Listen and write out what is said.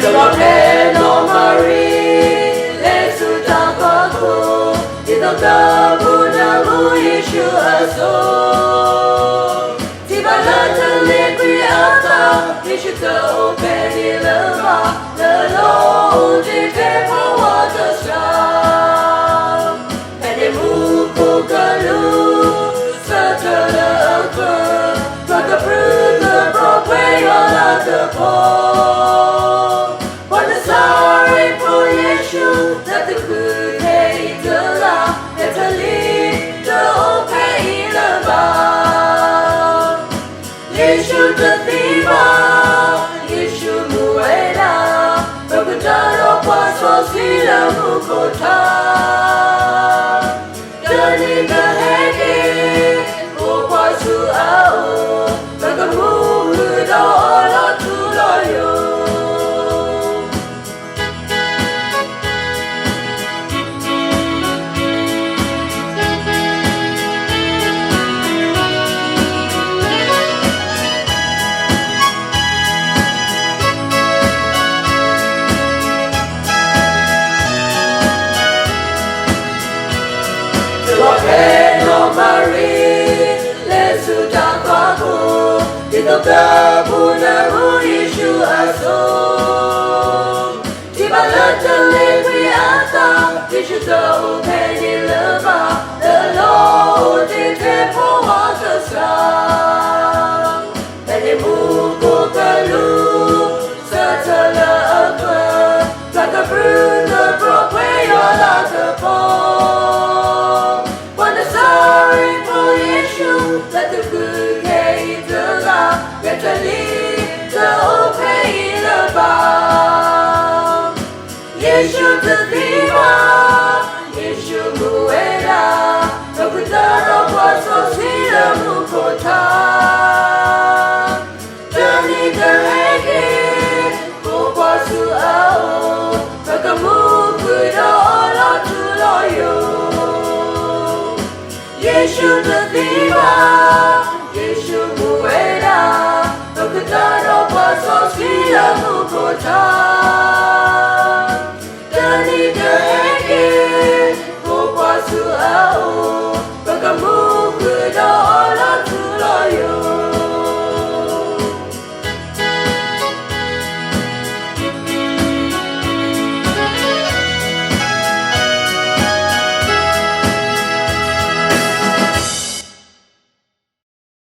Hello Marie, let's talk about Ito ka Buddha mo Yeshu aso. Tiba lata lekwi ata, Yeshu ka openi lama, Lalo di tepo wata sa. Ene muko kalu, Satala akwa, Maka pruta prope yola ka po. That the good hate the law, that the lead the okay the bar. Yeshu the diva, Yeshu muera, Bagudaro paso sila mukota. Dani the hegi, Upasu ao, Bagamu the ola to loyo. Hello Marie, let's talk about Ito ka Buddha mo Yeshu aso. Tiba lata lekwi ata, Yeshu ka upeni lama, Lalo di tepo wata sa. Ene muko kalu, Satala akwa, Maka pruta prope yola ka po. Let the good hate the law, get the lead, the obey the bar. Yeshu the diva, Yeshu muera, Bagudaro paso sila mukota. Dani the hegi, Upasu ao, Bagamuku the ola to loyo. Yeshu the diva, Yeshu muera, Bagudaro paso sila mukota.